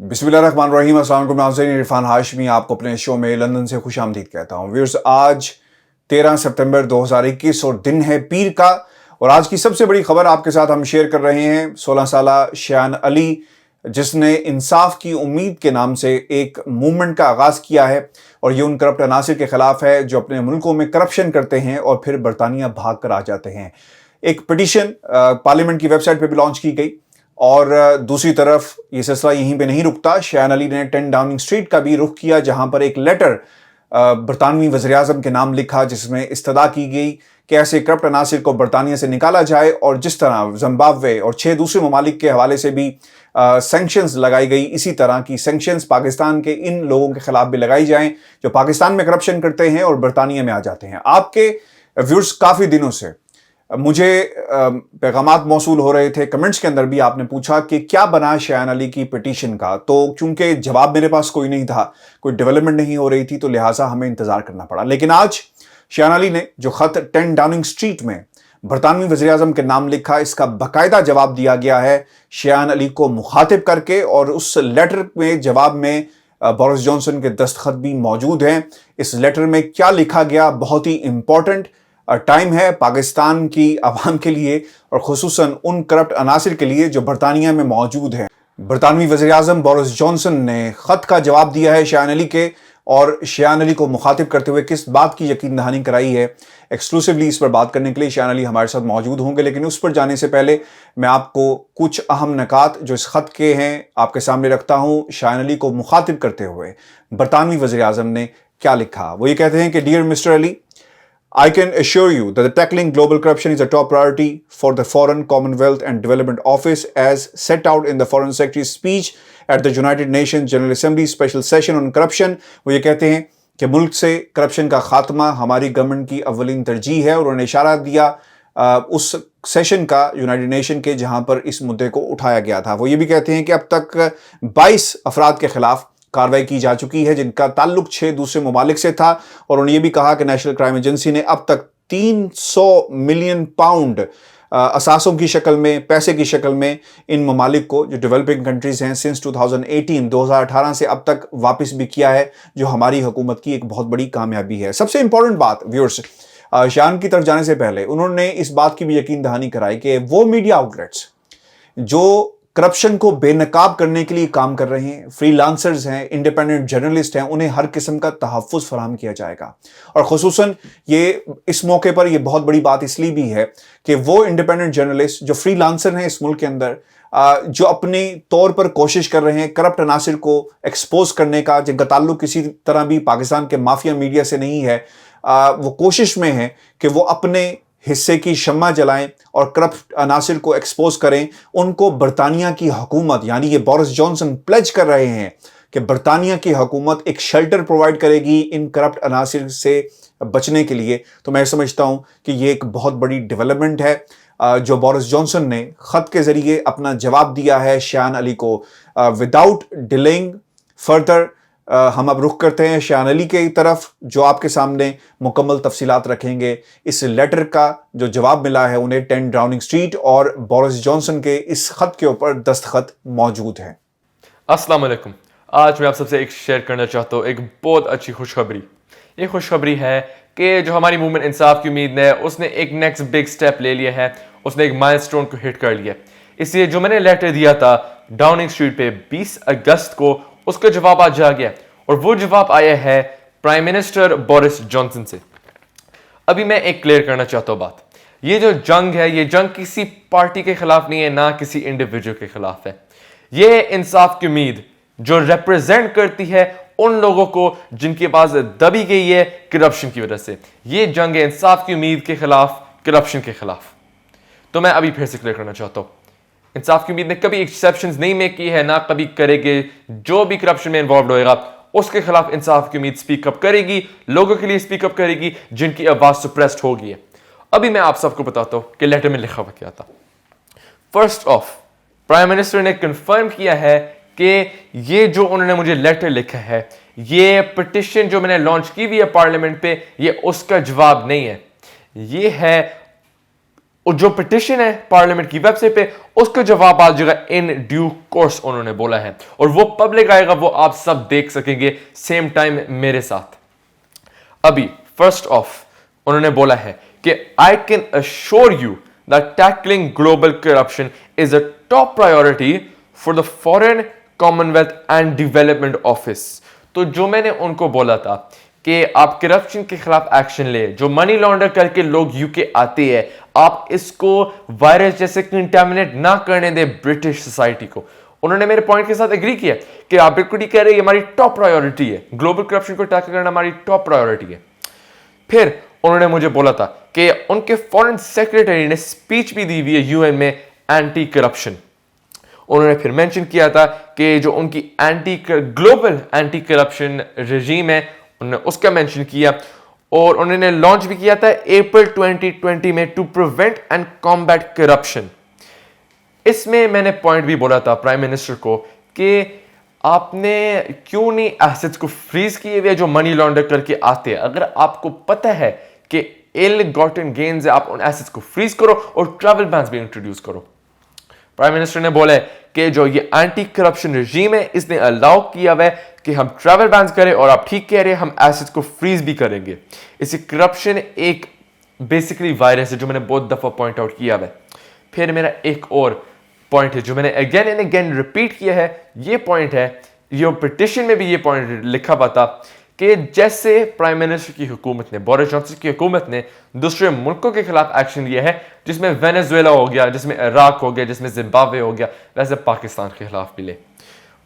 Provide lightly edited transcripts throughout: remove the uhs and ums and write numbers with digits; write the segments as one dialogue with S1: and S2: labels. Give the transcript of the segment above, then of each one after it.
S1: बिस्मिल्लाहिर्रहमानिर्रहीम। अस्सलाम वालेकुम नाज़रीन, इरफान हाशमी आपको अपने शो में लंदन से खुशामदीद कहता हूँ। व्यूअर्स, आज 13 सितंबर 2021 और दिन है पीर का। और आज की सबसे बड़ी खबर आपके साथ हम शेयर कर रहे हैं 16 साल शयान अली, जिसने इंसाफ की उम्मीद के नाम से एक मूवमेंट का आगाज किया है। और ये उन करप्ट अनासिर के खिलाफ है जो अपने मुल्कों में करप्शन करते हैं और फिर बरतानिया भाग कर आ जाते हैं। एक पिटीशन पार्लियामेंट की वेबसाइट पर भी लॉन्च की गई। और दूसरी तरफ ये सिलसिला यहीं पे नहीं रुकता। शयान अली ने 10 डाउनिंग स्ट्रीट का भी रुख किया, जहां पर एक लेटर बरतानवी वज़ीर-ए-आज़म के नाम लिखा, जिसमें इस्तदा की गई कि ऐसे करप्ट अनासिर को बरतानिया से निकाला जाए। और जिस तरह जिम्बाब्वे और 6 दूसरे ममालिक के हवाले से भी सैंक्शंस लगाई गई, इसी तरह की सैंक्शंस पाकिस्तान के इन लोगों के खिलाफ भी लगाई जाएं जो पाकिस्तान में करप्शन करते हैं और बरतानिया में आ जाते हैं। आपके व्यूअर्स काफ़ी दिनों से मुझे पैगामात मौसूल हो रहे थे, कमेंट्स के अंदर भी आपने पूछा कि क्या बना शयान अली की पिटीशन का। तो क्योंकि जवाब मेरे पास कोई नहीं था, कोई डेवलपमेंट नहीं हो रही थी, तो लिहाजा हमें इंतजार करना पड़ा। लेकिन आज शयान अली ने जो खत 10 डाउनिंग स्ट्रीट में बरतानवी वज़ीर-ए-आज़म के नाम लिखा, इसका बाकायदा जवाब दिया गया है शयान अली को मुखातिब करके। और उस लेटर में जवाब में बोरिस जॉनसन के दस्तखत भी मौजूद हैं। इस लेटर में क्या लिखा गया, बहुत ही इंपॉर्टेंट टाइम है पाकिस्तान की आवाम के लिए और खुसूसन उन करप्ट अनासिर के लिए जो बरतानिया में मौजूद है। बरतानवी वज़ीर-ए-आज़म बोरिस जॉनसन ने खत का जवाब दिया है शयान अली के, और शयान अली को मुखातिब करते हुए किस बात की यकीन दहानी कराई है। एक्सक्लूसिवली इस पर बात करने के लिए शयान अली हमारे साथ मौजूद होंगे। लेकिन उस पर जाने से पहले मैं आपको कुछ अहम नकात जो इस खत के हैं आपके सामने रखता हूं। शयान अली को मुखातिब करते हुए बरतानवी वज़ीर-ए-आज़म ने क्या लिखा। वो ये कहते हैं कि dear mister Ali, I can assure you that the tackling global corruption is a top priority for the Foreign, Commonwealth and Development Office as set out in the Foreign Secretary's speech at the United Nations General Assembly Special Session on Corruption। वो ये कहते हैं कि मुल्क से corruption का खात्मा हमारी गवर्नमेंट की अव्वलीन तरजीह है। और उन्होंने इशारा दिया उस सेशन का यूनाइटेड नेशन के, जहां पर इस मुद्दे को उठाया गया था। वो ये भी कहते हैं कि अब तक 22 अफराद के खिलाफ कार्रवाई की जा चुकी है जिनका ताल्लुक 6 दूसरे ममालिक से था। और उन्होंने ये भी कहा कि नेशनल क्राइम एजेंसी ने अब तक 300 मिलियन पाउंड असासों की शक्ल में, पैसे की शक्ल में इन ममालिक को, जो डेवलपिंग कंट्रीज हैं, सिंस 2018 से अब तक वापस भी किया है, जो हमारी हुकूमत की एक बहुत बड़ी कामयाबी है। सबसे इंपॉर्टेंट बात व्यूअर्स, शान की तरफ जाने से पहले उन्होंने इस बात की भी यकीन दहानी कराई कि वो मीडिया आउटलेट्स जो करप्शन को बेनकाब करने के लिए काम कर रहे हैं, फ्रीलांसर्स हैं, इंडिपेंडेंट जर्नलिस्ट हैं, उन्हें हर किस्म का तहफ़्फ़ुज़ फराहम किया जाएगा। और खुसूसन ये इस मौके पर यह बहुत बड़ी बात इसलिए भी है कि वो इंडिपेंडेंट जर्नलिस्ट जो फ्रीलांसर हैं इस मुल्क के अंदर, जो अपने तौर पर कोशिश कर रहे हैं करप्ट अनासिर को एक्सपोज करने का, जिनका ताल्लुक किसी तरह भी पाकिस्तान के माफिया मीडिया से नहीं है, वो कोशिश में है कि वो अपने हिस्से की शम्मा जलाएं और करप्ट अनासिर को एक्सपोज करें। उनको बरतानिया की हुकूमत, यानी ये बोरिस जॉनसन प्लेज कर रहे हैं कि बरतानिया की हुकूमत एक शेल्टर प्रोवाइड करेगी इन करप्ट अनासिर से बचने के लिए। तो मैं समझता हूं कि ये एक बहुत बड़ी डेवलपमेंट है जो बोरिस जॉनसन ने खत के जरिए अपना जवाब दिया है शयान अली को। विदाउट डिलेइंग फर्दर हम अब रुख करते हैं शयान अली की तरफ, जो आपके सामने मुकम्मल तफसीलात रखेंगे। इस लेटर का जो जवाब मिला है उन्हें 10 डाउनिंग स्ट्रीट और बोरिस जॉनसन के इस खत के ऊपर दस्तखत मौजूद हैं।
S2: अस्सलाम वालेकुम। आज मैं आप सबसे एक शेयर करना चाहता हूँ एक बहुत अच्छी खुशखबरी। ये खुशखबरी है कि जो हमारी मूवमेंट इंसाफ की उम्मीद है उसने एक नेक्स्ट बिग स्टेप ले लिया है, उसने एक माइलस्टोन को हिट कर लिया। इसलिए जो मैंने लेटर दिया था डाउनिंग स्ट्रीट पे 20 अगस्त को, उसका जवाब आज आ गया। और वो जवाब आया है प्राइम मिनिस्टर बोरिस जॉनसन से। अभी मैं एक क्लियर करना चाहता हूँ बात, ये जो जंग है, ये जंग किसी पार्टी के खिलाफ नहीं है, ना किसी इंडिविजुअल के खिलाफ है। ये इंसाफ की उम्मीद जो रिप्रेजेंट करती है उन लोगों को जिनके पास दबी गई है करप्शन की वजह से। ये जंग है इंसाफ की उम्मीद के खिलाफ, करप्शन के खिलाफ। तो मैं अभी फिर से क्लियर करना चाहता हूँ, इंसाफ की उम्मीद ने कभी एक्सेप्शंस नहीं मेक की है, ना कभी करेगी। जो भी करप्शन में इन्वॉल्व होएगा उसके खिलाफ इंसाफ की उम्मीद स्पीकअप करेगी, लोगों के लिए स्पीकअप करेगी जिनकी आवाज सुप्रेस्ड हो गई है। अभी मैं आप सबको बताता हूं कि लेटर में लिखा हुआ क्या था। फर्स्ट ऑफ, प्राइम मिनिस्टर ने कंफर्म किया है कि ये जो उन्होंने मुझे लेटर लिखा है, ये पिटिशन जो मैंने लॉन्च की हुई है पार्लियामेंट पे, ये उसका जवाब नहीं है। ये है और जो पिटिशन है पार्लियामेंट की वेबसाइट पे उसका जवाब आ जाएगा इन ड्यू कोर्स उन्होंने बोला है, और वो पब्लिक आएगा, वो आप सब देख सकेंगे सेम टाइम मेरे साथ। अभी फर्स्ट ऑफ उन्होंने बोला है कि I can assure you that tackling global corruption is a top priority for the foreign Commonwealth and development office. तो जो मैंने उनको बोला था कि आप करप्शन के खिलाफ एक्शन ले, जो मनी लॉन्डर करके लोग यूके आते हैं, आप इसको वायरस जैसे कंटेमिनेट ना करने दे ब्रिटिश सोसाइटी को। उन्होंने मेरे पॉइंट के साथ एग्री किया कि आप बिल्कुल ही कह रहे हैं हमारी टॉप प्रायोरिटी है, ग्लोबल करप्शन को टैकल करना हमारी टॉप प्रायोरिटी है। फिर उन्होंने मुझे बोला था कि उनके फॉरेन सेक्रेटरी ने स्पीच भी दी हुई है यूएन में एंटी करप्शन। उन्होंने फिर मेंशन किया था कि जो उनकी ग्लोबल एंटी करप्शन रेजीम है उन्होंने उसका मेंशन किया, और उन्होंने लॉन्च भी किया था अप्रैल 2020 में to prevent and combat corruption. इसमें मैंने पॉइंट भी बोला था प्राइम मिनिस्टर को कि आपने क्यों नहीं एसेट्स को फ्रीज किए हुए जो मनी लॉन्डर करके आते हैं। अगर आपको पता है कि इल गॉटन गेन्स है, आप उन एसेट्स को फ्रीज करो और ट्रैवल बैन्स भी इंट्रोड्यूस करो। प्राइम मिनिस्टर ने बोला है कि जो ये एंटी करप्शन रेजीम है इसने अलाउ किया हुआ है कि हम ट्रैवल बैन्स करें, और आप ठीक कह रहे हैं हम एसेट्स को फ्रीज भी करेंगे। इसी करप्शन एक बेसिकली वायरस है जो मैंने बहुत दफा पॉइंट आउट किया है। फिर मेरा एक और पॉइंट है जो मैंने अगेन एंड अगेन रिपीट किया है, ये पॉइंट है, ये पिटिशन में भी ये पॉइंट लिखा हुआ था कि जैसे प्राइम मिनिस्टर की हुकूमत ने, बोरिस जॉनसन की हुकूमत ने दूसरे मुल्कों के खिलाफ एक्शन लिया है, जिसमें वेनेजुएला हो गया, जिसमें इराक हो गया, जिसमें जिम्बाब्वे हो गया, वैसे पाकिस्तान के खिलाफ भी ले।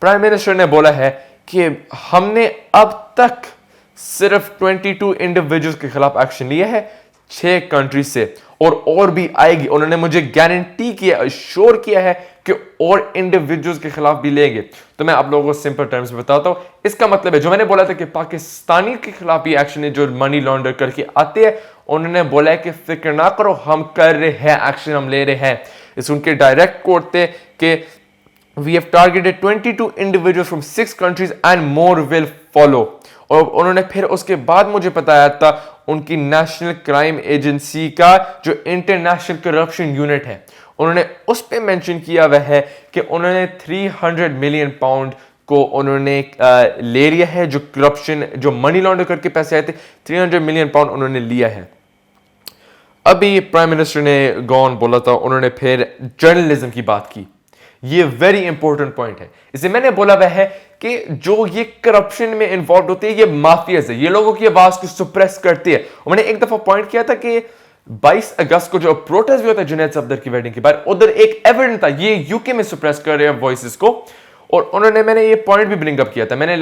S2: प्राइम मिनिस्टर ने बोला है कि हमने अब तक सिर्फ 22 इंडिविजुअल्स के खिलाफ एक्शन लिया है 6 कंट्री से, और भी आएगी। उन्होंने मुझे गारंटी किया, अश्योर किया है कि और इंडिविजुअल्स के खिलाफ भी लेंगे। तो मैं आप लोगों को सिंपल टर्म्स में बताता हूं, इसका मतलब है जो मैंने बोला था कि पाकिस्तानी के खिलाफ भी एक्शन है जो मनी लॉन्डर करके आते हैं, उन्होंने बोला है कि फिक्र ना करो, हम कर रहे हैं, एक्शन हम ले रहे हैं। इस उनके डायरेक्ट कोट थे कि we have targeted 22 individuals from 6 countries and more will follow। और उन्होंने फिर उसके बाद मुझे बताया था उनकी नेशनल क्राइम एजेंसी का जो इंटरनेशनल करप्शन यूनिट है, उन्होंने उस पे मेंशन किया हुआ है कि उन्होंने 300 मिलियन पाउंड को उन्होंने ले लिया है, जो करप्शन जो मनी लॉन्डर करके पैसे आए थे 300 मिलियन पाउंड उन्होंने लिया है। अभी प्राइम मिनिस्टर ने गॉन बोला था, उन्होंने फिर जर्नलिज्म की बात की। ये वेरी इंपॉर्टेंट पॉइंट है। इसे मैंने बोला वह है कि जो ये करप्शन में इन्वॉल्व होते हैं ये माफियाज है, ये लोगों की आवाज को सुप्रेस करती है। और मैंने एक दफा पॉइंट किया था कि 22 अगस्त को जो प्रोटेस्ट भी होता है जुनैद सफदर की वेडिंग के बाद, उधर एक एविडेंस था ये यूके में सुप्रेस कर रहे हैं वॉइसेस को, और उन्होंने मैंने ये पॉइंट भी ब्रिंग अप किया था, मैंने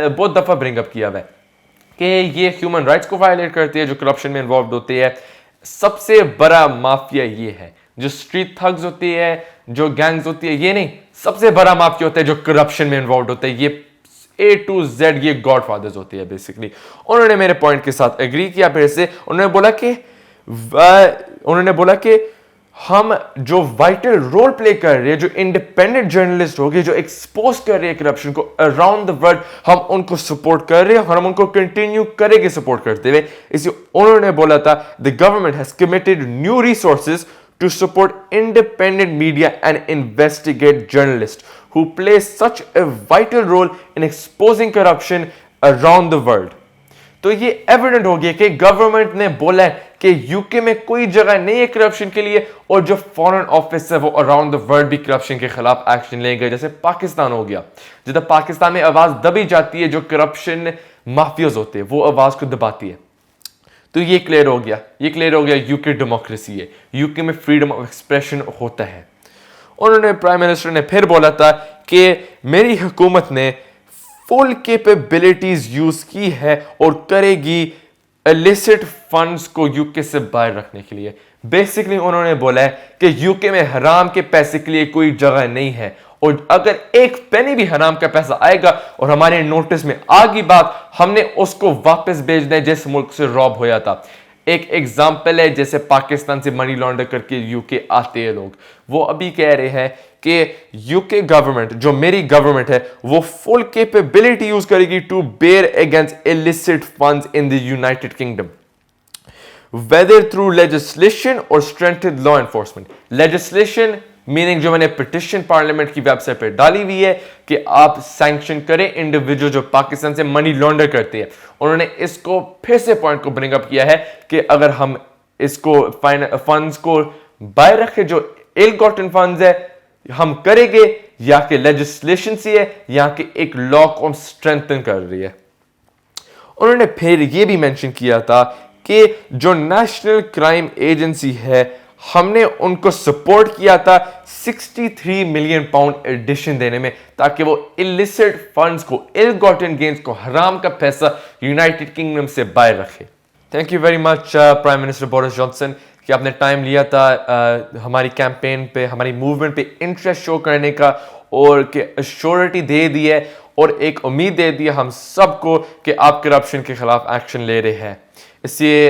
S2: बहुत दफा ब्रिंग अप किया है कि ये ह्यूमन राइट्स को वायलेट करती है जो करप्शन में इन्वॉल्व होती है। सबसे बड़ा माफिया ये है, जो स्ट्रीट थग्स होती है, जो गैंग्स होती है, ये नहीं, सबसे बड़ा माफिया होता है जो करप्शन में इन्वॉल्व होता है। ये A to Z ये गॉडफादर्स होती है बेसिकली। उन्होंने मेरे पॉइंट के साथ एग्री किया। फिर से उन्होंने बोला कि हम जो वाइटल रोल प्ले कर रहे हैं, जो इंडिपेंडेंट जर्नलिस्ट हो गए, जो एक्सपोज कर रहे हैं करप्शन को अराउंड द वर्ल्ड, हम उनको सपोर्ट कर रहे हैं और हम उनको कंटिन्यू करेंगे सपोर्ट करते हुए। इसी उन्होंने बोला था the government has committed new resources to support independent media and investigate journalists who play such a vital role in exposing corruption around the world। तो ये एविडेंट हो गया कि गवर्नमेंट ने बोला है कि यूके में कोई जगह नहीं है करप्शन के लिए, और जो फॉरेन ऑफिस है वो अराउंड द वर्ल्ड भी करप्शन के खिलाफ एक्शन लेंगे। जैसे पाकिस्तान हो गया, जिधर पाकिस्तान में आवाज दबी जाती है, जो करप्शन माफियाज होते हैं वो आवाज को दबाती है। तो ये क्लियर हो गया यूके डेमोक्रेसी है, यूके में फ्रीडम ऑफ एक्सप्रेशन होता है। उन्होंने प्राइम मिनिस्टर ने फिर बोला था कि मेरी हुकूमत ने फुल कैपेबिलिटीज यूज की है और करेगी इलिसिट फंड्स को यूके से बाहर रखने के लिए। बेसिकली उन्होंने बोला है कि यूके में हराम के पैसे के लिए कोई जगह नहीं है, और अगर एक पेनी भी हराम का पैसा आएगा और हमारे नोटिस में आ गई बात, हमने उसको वापस भेजना है जिस मुल्क से रॉब होया था। एक एग्जाम्पल है, जैसे पाकिस्तान से मनी लॉन्डर करके यूके आते हैं लोग, वो अभी कह रहे हैं कि यूके गवर्नमेंट, जो मेरी गवर्नमेंट है, वो फुल कैपेबिलिटी यूज करेगी to bear against illicit funds in the United Kingdom. whether through legislation or strengthened law enforcement. Legislation meaning जो मैंने पिटिशन पार्लियामेंट की वेबसाइट पे डाली हुई है कि आप सैंक्शन करें इंडिविजुअल जो पाकिस्तान से मनी लॉन्डर करते हैं। उन्होंने इसको फिर से पॉइंट को ब्रिंग अप किया है कि अगर हम इसको फंड्स को बाय रखे जो इल गॉटन फंड्स है हम करेंगे या कि लेजिस्लेशन से है या कि एक लॉ को स्ट्रेंथन कर रही है। उन्होंने फिर यह भी मेंशन किया था कि जो नेशनल क्राइम एजेंसी है हमने उनको सपोर्ट किया था 63 मिलियन पाउंड एडिशन देने में ताकि वो इलिसिट फंड्स को इल गॉटन गेन्स को हराम का पैसा यूनाइटेड किंगडम से बाहर रखे। Thank you very much prime minister Boris Johnson कि आपने टाइम लिया था हमारी कैंपेन पे हमारी मूवमेंट पे इंटरेस्ट शो करने का और कि अश्योरिटी दे दी है और एक उम्मीद दे दी है हम सबको कि आप करप्शन के खिलाफ एक्शन ले रहे हैं। इसलिए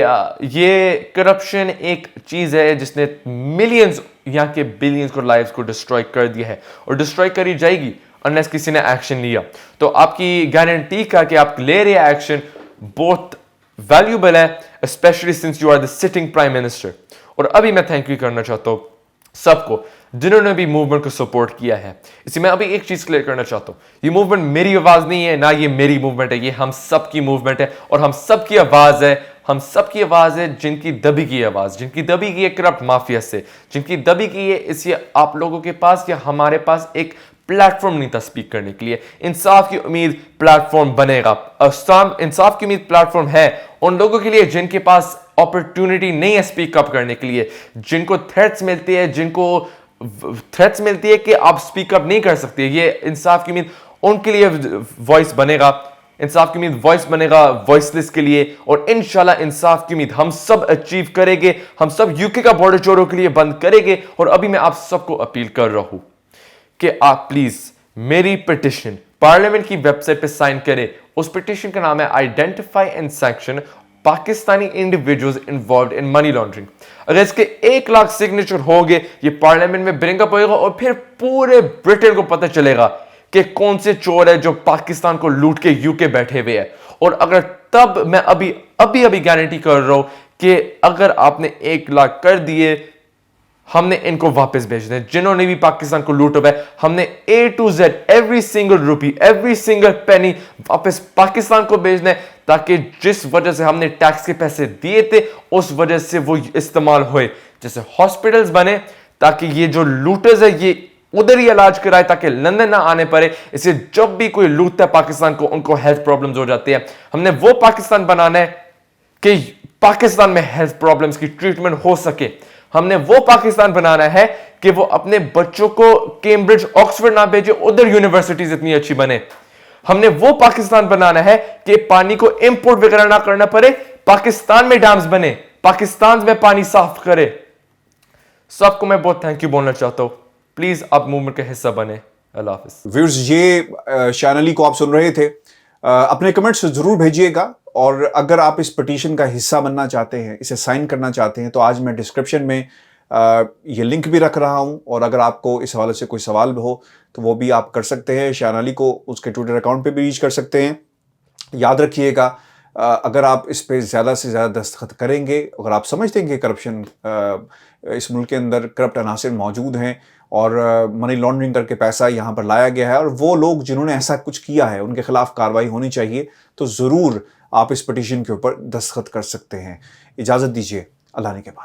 S2: ये करप्शन एक चीज़ है जिसने मिलियंस यहाँ के बिलियंस को लाइव्स को डिस्ट्रॉय कर दिया है और डिस्ट्रॉय करी जाएगी अनलेस किसी ने एक्शन लिया। तो आपकी गारंटी का कि आप ले रहे हैं एक्शन बहुत वैल्यूबल है specially since you are the sitting prime minister. और अभी मैं थैंक यू करना चाहता हूँ सबको जिन्होंने भी मूवमेंट को सपोर्ट किया है। इसलिए मैं अभी एक चीज क्लियर करना चाहता हूँ ये मूवमेंट मेरी आवाज नहीं है ना ये मेरी मूवमेंट है ये हम सब की मूवमेंट है और हम सब की आवाज है। हम सब की आवाज है जिनकी दबी की आवाज जिनकी दबी की है करप्ट माफिया से जिनकी दबी की है। इसलिए आप लोगों के पास या हमारे पास एक प्लेटफॉर्म नहीं था स्पीक करने के लिए। इंसाफ की उम्मीद प्लेटफॉर्म बनेगा। इंसाफ की उम्मीद प्लेटफॉर्म है उन लोगों के लिए जिनके पास अपॉर्चुनिटी नहीं है स्पीक अप करने के लिए जिनको थ्रेट्स मिलती है कि आप स्पीक अप नहीं कर सकते। ये इंसाफ की उम्मीद उनके लिए वॉइस बनेगा। इंसाफ की उम्मीद वॉइस बनेगा वॉइसलेस के लिए और इंशाल्लाह इंसाफ की उम्मीद हम सब अचीव करेंगे। हम सब यूके का बॉर्डर चोरों के लिए बंद करेंगे। और अभी मैं आप सबको अपील कर रहा हूं कि आप प्लीज मेरी पिटिशन पार्लियामेंट की वेबसाइट पे साइन करें। उस पिटिशन का नाम है identify and sanction Pakistani individuals involved in money laundering. अगर इसके 1 लाख सिग्नेचर हो गए ये पार्लियामेंट में ब्रिंग अप होगा और फिर पूरे ब्रिटेन को पता चलेगा कि कौन से चोर है जो पाकिस्तान को लूट के यूके बैठे हुए हैं। और अगर तब मैं अभी गारंटी कर रहा हूं कि अगर आपने 1 लाख कर दिए हमने इनको वापस भेजना है जिन्होंने भी पाकिस्तान को लूटा है। हमने A to Z every single rupee every single penny वापस पाकिस्तान को भेजना है ताकि जिस वजह से हमने टैक्स के पैसे दिए थे उस वजह से वो इस्तेमाल हुए जैसे हॉस्पिटल्स बने ताकि ये जो लूटर्स है ये उधर ही इलाज कराए ताकि लंदन ना आने पड़े। इसे जब भी कोई लूटता है पाकिस्तान को उनको हेल्थ प्रॉब्लम्स हो जाती है। हमने वो पाकिस्तान बनाना है कि पाकिस्तान में हेल्थ प्रॉब्लम्स की ट्रीटमेंट हो सके। हमने वो पाकिस्तान बनाना है कि वो अपने बच्चों को कैम्ब्रिज ऑक्सफोर्ड ना भेजे उधर यूनिवर्सिटीज इतनी अच्छी बने। हमने वो पाकिस्तान बनाना है कि पानी को इंपोर्ट वगैरह ना करना पड़े पाकिस्तान में डैम्स बने पाकिस्तान में पानी साफ करे। सबको मैं बहुत थैंक यू बोलना चाहता हूं। प्लीज आप मूवमेंट का हिस्सा बने। अल्लाह हाफिज।
S1: व्यूअर्स ये शैनली को आप सुन रहे थे। अपने कमेंट्स जरूर भेजिएगा और अगर आप इस पिटीशन का हिस्सा बनना चाहते हैं इसे साइन करना चाहते हैं तो आज मैं डिस्क्रिप्शन में ये लिंक भी रख रहा हूं और अगर आपको इस हवाले से कोई सवाल हो तो वो भी आप कर सकते हैं। शैनली को उसके ट्विटर अकाउंट पे भी रीच कर सकते हैं। याद रखिएगा अगर आप इस पे ज़्यादा से ज़्यादा दस्तखत करेंगे अगर आप समझते हैं कि करप्शन इस मुल्क के अंदर करप्ट अनासिर मौजूद हैं और मनी लॉन्ड्रिंग करके पैसा यहाँ पर लाया गया है और वो लोग जिन्होंने ऐसा कुछ किया है उनके खिलाफ कार्रवाई होनी चाहिए तो ज़रूर आप इस पिटीशन के ऊपर दस्तखत कर सकते हैं। इजाज़त दीजिए। अल्लाह ने के बाद।